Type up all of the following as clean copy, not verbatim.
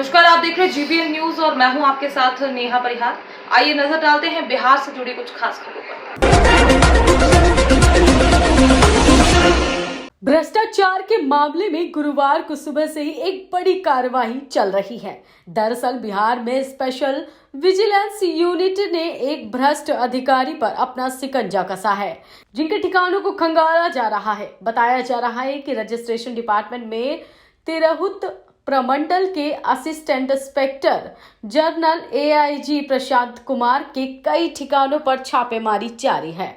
नमस्कार, आप देख रहे हैं जीबीएन न्यूज और मैं हूं आपके साथ नेहा परिहार। आइए नजर डालते हैं बिहार से जुड़ी कुछ खास खबरों पर। भ्रष्टाचार के मामले में गुरुवार को सुबह से ही एक बड़ी कार्रवाई चल रही है। दरअसल बिहार में स्पेशल विजिलेंस यूनिट ने एक भ्रष्ट अधिकारी पर अपना शिकंजा कसा है, जिनके ठिकानों को खंगाला जा रहा है। बताया जा रहा है कि रजिस्ट्रेशन डिपार्टमेंट में तिरहुत प्रमंडल के assistant inspector general AIG Prashant Kumar के कई ठिकानों पर छापेमारी जारी है।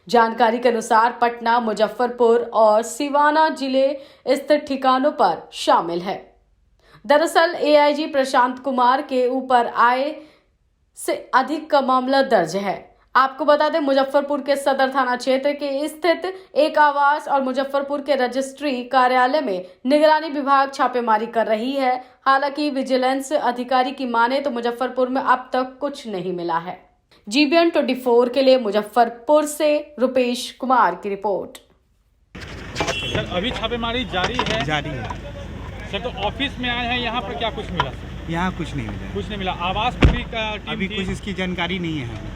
जानकारी के अनुसार पटना, मुजफ्फरपुर और सिवाना जिले स्थित ठिकानों पर शामिल है। दरअसल एआईजी प्रशांत कुमार के ऊपर आय से अधिक का मामला दर्ज है। आपको बता दें, मुजफ्फरपुर के सदर थाना क्षेत्र के स्थित एक आवास और मुजफ्फरपुर के रजिस्ट्री कार्यालय में निगरानी विभाग छापेमारी कर रही है। हालांकि विजिलेंस अधिकारी की माने तो मुजफ्फरपुर में अब तक कुछ नहीं मिला है। जीबीएन 24 के लिए मुजफ्फरपुर से रुपेश कुमार की रिपोर्ट। सर, अभी छापेमारी जारी है सर, तो ऑफिस में आए हैं, यहाँ पर क्या कुछ मिला? यहाँ कुछ नहीं मिला। कुछ नहीं मिला। आवास पर भी अभी कुछ इसकी जानकारी नहीं है,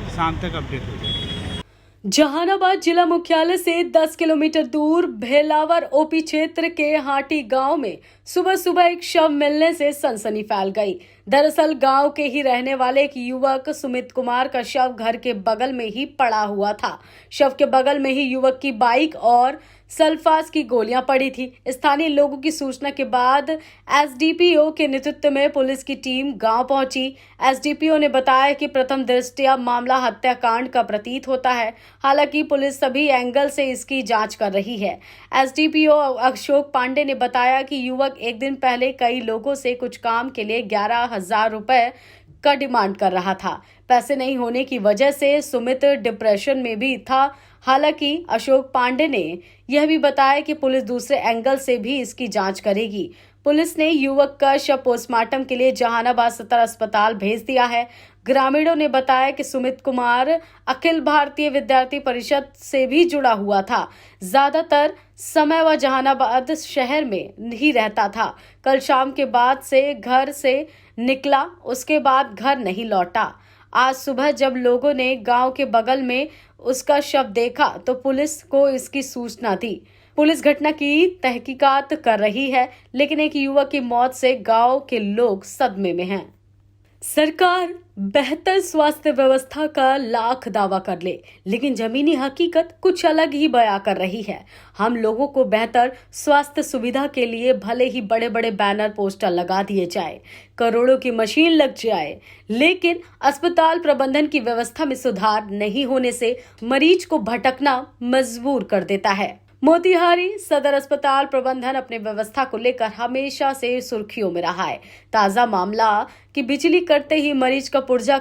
शाम तक अपडेट हो जाएगी। जहानाबाद जिला मुख्यालय से 10 किलोमीटर दूर भेलावर ओपी क्षेत्र के हाटी गांव में सुबह सुबह एक शव मिलने से सनसनी फैल गई। दरअसल गांव के ही रहने वाले एक युवक सुमित कुमार का शव घर के बगल में ही पड़ा हुआ था। शव के बगल में ही युवक की बाइक और सल्फास की गोलियां पड़ी थी। स्थानीय लोगों की सूचना के बाद एसडीपीओ के नेतृत्व में पुलिस की टीम गांव पहुंची। एसडीपीओ ने बताया कि प्रथम दृष्टया मामला हत्याकांड का प्रतीत होता है। हालांकि पुलिस सभी एंगल से इसकी जांच कर रही है। एसडीपीओ अशोक पांडे ने बताया कि युवक एक दिन पहले कई लोगों से कुछ काम के लिए 11,000 रुपए का डिमांड कर रहा था। पैसे नहीं होने की वजह से सुमित डिप्रेशन में भी था। हालांकि अशोक पांडे ने यह भी बताया कि पुलिस दूसरे एंगल से भी इसकी जांच करेगी। पुलिस ने युवक का शव पोस्टमार्टम के लिए जहानाबाद सदर अस्पताल भेज दिया है। ग्रामीणों ने बताया कि सुमित कुमार अखिल भारतीय विद्यार्थी परिषद से भी जुड़ा हुआ था। ज्यादातर समय वह जहानाबाद शहर में ही रहता था। कल शाम के बाद से घर से निकला, उसके बाद घर नहीं लौटा। आज सुबह जब लोगों ने गांव के बगल में उसका शव देखा तो पुलिस को इसकी सूचना दी। पुलिस घटना की तहकीकात कर रही है, लेकिन एक युवक की मौत से गांव के लोग सदमे में हैं। सरकार बेहतर स्वास्थ्य व्यवस्था का लाख दावा कर ले, लेकिन जमीनी हकीकत कुछ अलग ही बयां कर रही है। हम लोगों को बेहतर स्वास्थ्य सुविधा के लिए भले ही बड़े बड़े बैनर पोस्टर लगा दिए जाए, करोड़ों की मशीन लग जाए, लेकिन अस्पताल प्रबंधन की व्यवस्था में सुधार नहीं होने से मरीज को भटकना मजबूर कर देता है। मोतिहारी सदर अस्पताल प्रबंधन अपने व्यवस्था को लेकर हमेशा से सुर्खियों में रहा है। ताजा मामला कि बिजली कटते ही मरीज का पुर्जा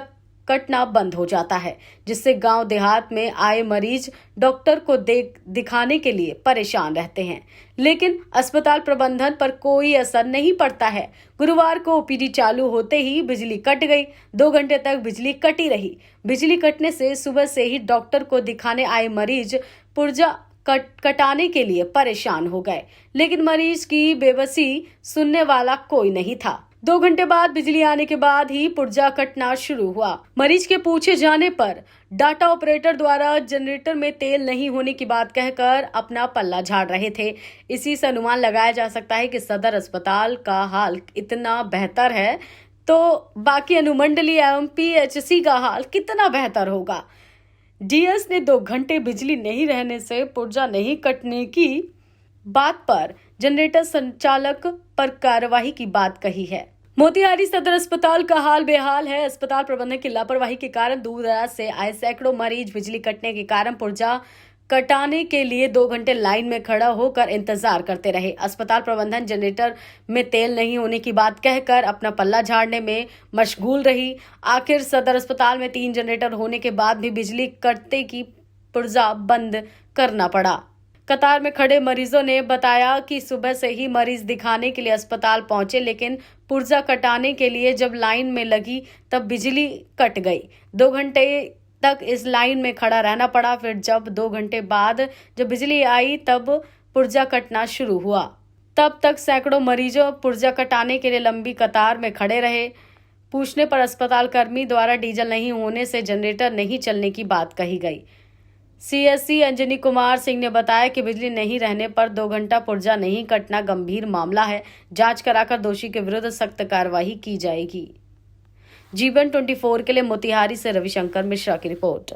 कटना बंद हो जाता है, जिससे गांव देहात में आए मरीज डॉक्टर को दिखाने के लिए परेशान रहते हैं, लेकिन अस्पताल प्रबंधन पर कोई असर नहीं पड़ता है। गुरुवार को ओपीडी चालू होते ही बिजली कट गई। 2 घंटे तक बिजली कटी रही। बिजली कटने से सुबह से ही डॉक्टर को दिखाने आए मरीज पुर्जा कटाने के लिए परेशान हो गए, लेकिन मरीज की बेबसी सुनने वाला कोई नहीं था। 2 घंटे बाद बिजली आने के बाद ही पुर्जा कटना शुरू हुआ। मरीज के पूछे जाने पर डाटा ऑपरेटर द्वारा जनरेटर में तेल नहीं होने की बात कहकर अपना पल्ला झाड़ रहे थे। इसी से अनुमान लगाया जा सकता है कि सदर अस्पताल का हाल इतना बेहतर है तो बाकी अनुमंडलीय एवं पीएचसी का हाल कितना बेहतर होगा। डीएस ने 2 घंटे बिजली नहीं रहने से पुर्जा नहीं कटने की बात पर जनरेटर संचालक पर कार्रवाई की बात कही है। मोतिहारी सदर अस्पताल का हाल बेहाल है। अस्पताल प्रबंधन की लापरवाही के कारण दूर दराज से आए सैकड़ों मरीज बिजली कटने के कारण पुर्जा कटाने के लिए 2 घंटे लाइन में खड़ा होकर इंतजार करते रहे। अस्पताल प्रबंधन जनरेटर में तेल नहीं होने की बात कहकर अपना पल्ला झाड़ने में मशगूल रही। आखिर सदर अस्पताल में 3 जनरेटर होने के बाद भी बिजली कटते की पुर्जा बंद करना पड़ा। कतार में खड़े मरीजों ने बताया कि सुबह से ही मरीज दिखाने के लिए अस्पताल पहुंचे, लेकिन पुर्जा कटाने के लिए जब लाइन में लगी तब बिजली कट गई। 2 घंटे तक इस लाइन में खड़ा रहना पड़ा। फिर जब 2 घंटे बाद जब बिजली आई तब पुर्जा कटना शुरू हुआ। तब तक सैकड़ों मरीजों पुर्जा कटाने के लिए लंबी कतार में खड़े रहे। पूछने पर अस्पताल कर्मी द्वारा डीजल नहीं होने से जनरेटर नहीं चलने की बात कही गई। सीएससी अंजनी कुमार सिंह ने बताया कि बिजली नहीं रहने पर 2 घंटा पुर्जा नहीं कटना गंभीर मामला है। जांच कराकर दोषी के विरुद्ध सख्त कार्रवाई की जाएगी। जीवन 24 के लिए मोतिहारी से रविशंकर मिश्रा की रिपोर्ट।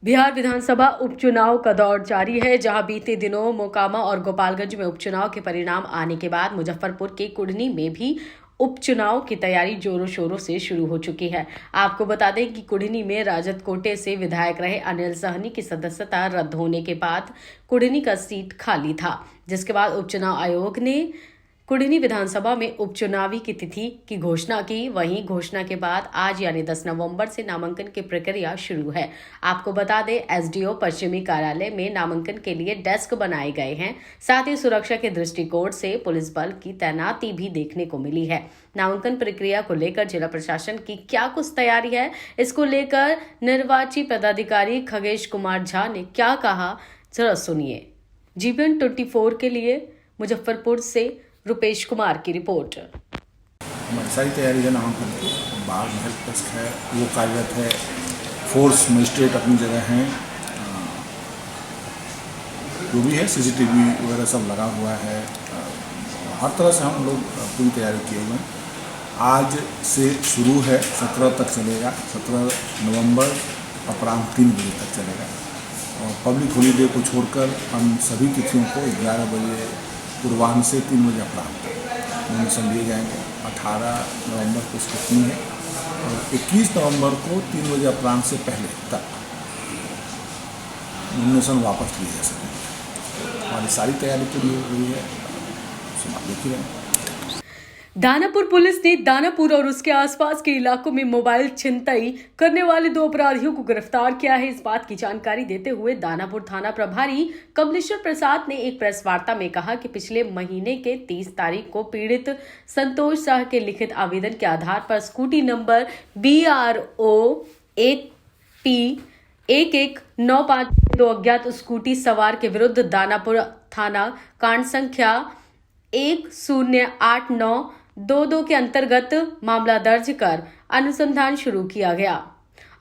बिहार विधानसभा उपचुनाव का दौर जारी है, जहां बीते दिनों मोकामा और गोपालगंज में उपचुनाव के परिणाम आने के बाद मुजफ्फरपुर के कुढ़नी में भी उपचुनाव की तैयारी जोरों शोरों से शुरू हो चुकी है। आपको बता दें कि कुढ़नी में राजद कोटे से विधायक रहे अनिल सहनी की सदस्यता रद्द होने के बाद कुढ़नी का सीट खाली था, जिसके बाद उपचुनाव आयोग ने कुढ़नी विधानसभा में उपचुनावी की तिथि की घोषणा की। वहीं घोषणा के बाद आज यानी 10 नवंबर से नामांकन की प्रक्रिया शुरू है। आपको बता दें, एसडीओ पश्चिमी कार्यालय में नामांकन के लिए डेस्क बनाए गए हैं। साथ ही सुरक्षा के दृष्टिकोण से पुलिस बल की तैनाती भी देखने को मिली है। नामांकन प्रक्रिया को लेकर जिला प्रशासन की क्या कुछ तैयारी है, इसको लेकर निर्वाची पदाधिकारी खगेश कुमार झा ने क्या कहा, जरा सुनिए। जीवन 24 के लिए मुजफ्फरपुर से रुपेश कुमार की रिपोर्ट। हमारी सारी तैयारी है नामांकन की। बाहर में हेल्प डेस्क है, वो कार्यरत है, फोर्स मजिस्ट्रेट अपनी जगह हैं, जो भी है सीसीटीवी वगैरह सब लगा हुआ है। हर तरह से हम लोग पूरी तैयारी किए हुए हैं। आज से शुरू है, 17 तक चलेगा। 17 नवंबर अपराह्न 3 बजे तक चलेगा। और पब्लिक हॉलीडे को छोड़कर हम सभी तिथियों को 11 बजे पूर्वाह्न से 3 बजे अपराह्न तक नोमिनेशन लिए जाएंगे। 18 नवंबर को स्क्रूटनी है और 21 नवंबर को 3 बजे अपराह्न से पहले तक नोमिनेशन वापस लिए जा सकेंगे। हमारी सारी तैयारी पूरी हो गई है, सुना देख रहे हैं। दानापुर पुलिस ने दानापुर और उसके आसपास के इलाकों में मोबाइल छिनतई करने वाले 2 अपराधियों को गिरफ्तार किया है। इस बात की जानकारी देते हुए दानापुर थाना प्रभारी कमलेश्वर प्रसाद ने एक प्रेस वार्ता में कहा कि पिछले महीने के 30 तारीख को पीड़ित संतोष शाह के लिखित आवेदन के आधार पर स्कूटी नंबर BRO 1P 1195 2 अज्ञात स्कूटी सवार के विरुद्ध दानापुर थाना कांड संख्या 108922 के अंतर्गत मामला दर्ज कर अनुसंधान शुरू किया गया।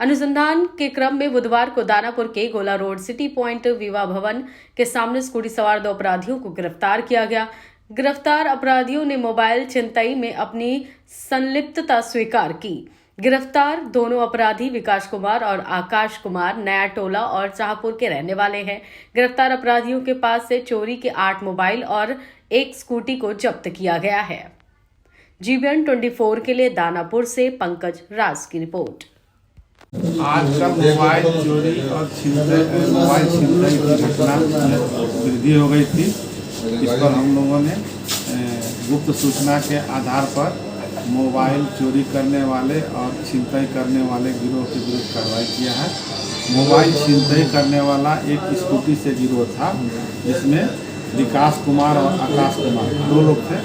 अनुसंधान के क्रम में बुधवार को दानापुर के गोला रोड सिटी पॉइंट विवाह भवन के सामने स्कूटी सवार 2 अपराधियों को गिरफ्तार किया गया। गिरफ्तार अपराधियों ने मोबाइल छिनतई में अपनी संलिप्तता स्वीकार की। गिरफ्तार दोनों अपराधी विकास कुमार और आकाश कुमार नया टोला और शाहपुर के रहने वाले हैं। गिरफ्तार अपराधियों के पास से चोरी के 8 मोबाइल और 1 स्कूटी को जब्त किया गया है। जीवन 24 के लिए दानापुर से पंकज राज की रिपोर्ट। आजकल मोबाइल चोरी और मोबाइल छिनतई की घटना वृद्धि हो गई थी। इस पर हम लोगों ने गुप्त सूचना के आधार पर मोबाइल चोरी करने वाले और छिनतई करने वाले गिरोह के विरुद्ध कार्रवाई किया है। मोबाइल छिनतई करने वाला एक स्कूटी से गिरोह था, जिसमें विकास कुमार और आकाश कुमार 2 लोग थे।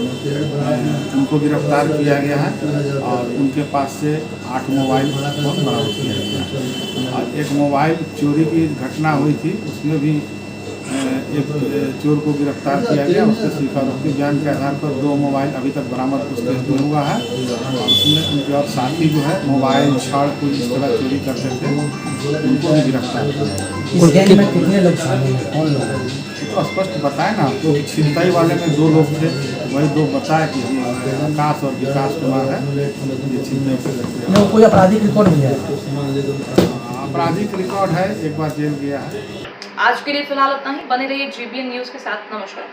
उनको गिरफ्तार किया गया है और उनके पास से 8 मोबाइल फोन बरामद किया गया है। और एक मोबाइल चोरी की घटना हुई थी, उसमें भी एक चोर को गिरफ्तार किया गया। उसके स्वीकारोक्ति बयान के आधार पर 2 मोबाइल अभी तक बरामद उसके हुआ है। और उसमें उनके और साथी जो है मोबाइल छाड़ को इस तरह चोरी करते थे, उनको भी गिरफ्तार किया। में कितने लोग शामिल हैं, कौन लोग? तो स्पष्ट बताए ना, तो छिनतई वाले में 2 लोग थे, वही 2 बताए कि आकाश और विकास कुमार है, ये छिनतई करते हैं। कोई आपराधिक रिकॉर्ड भी है? आपराधिक रिकॉर्ड है, एक बार जेल गया है। आज के लिए फिलहाल इतना ही। बने रहिए GBN न्यूज के साथ। नमस्कार।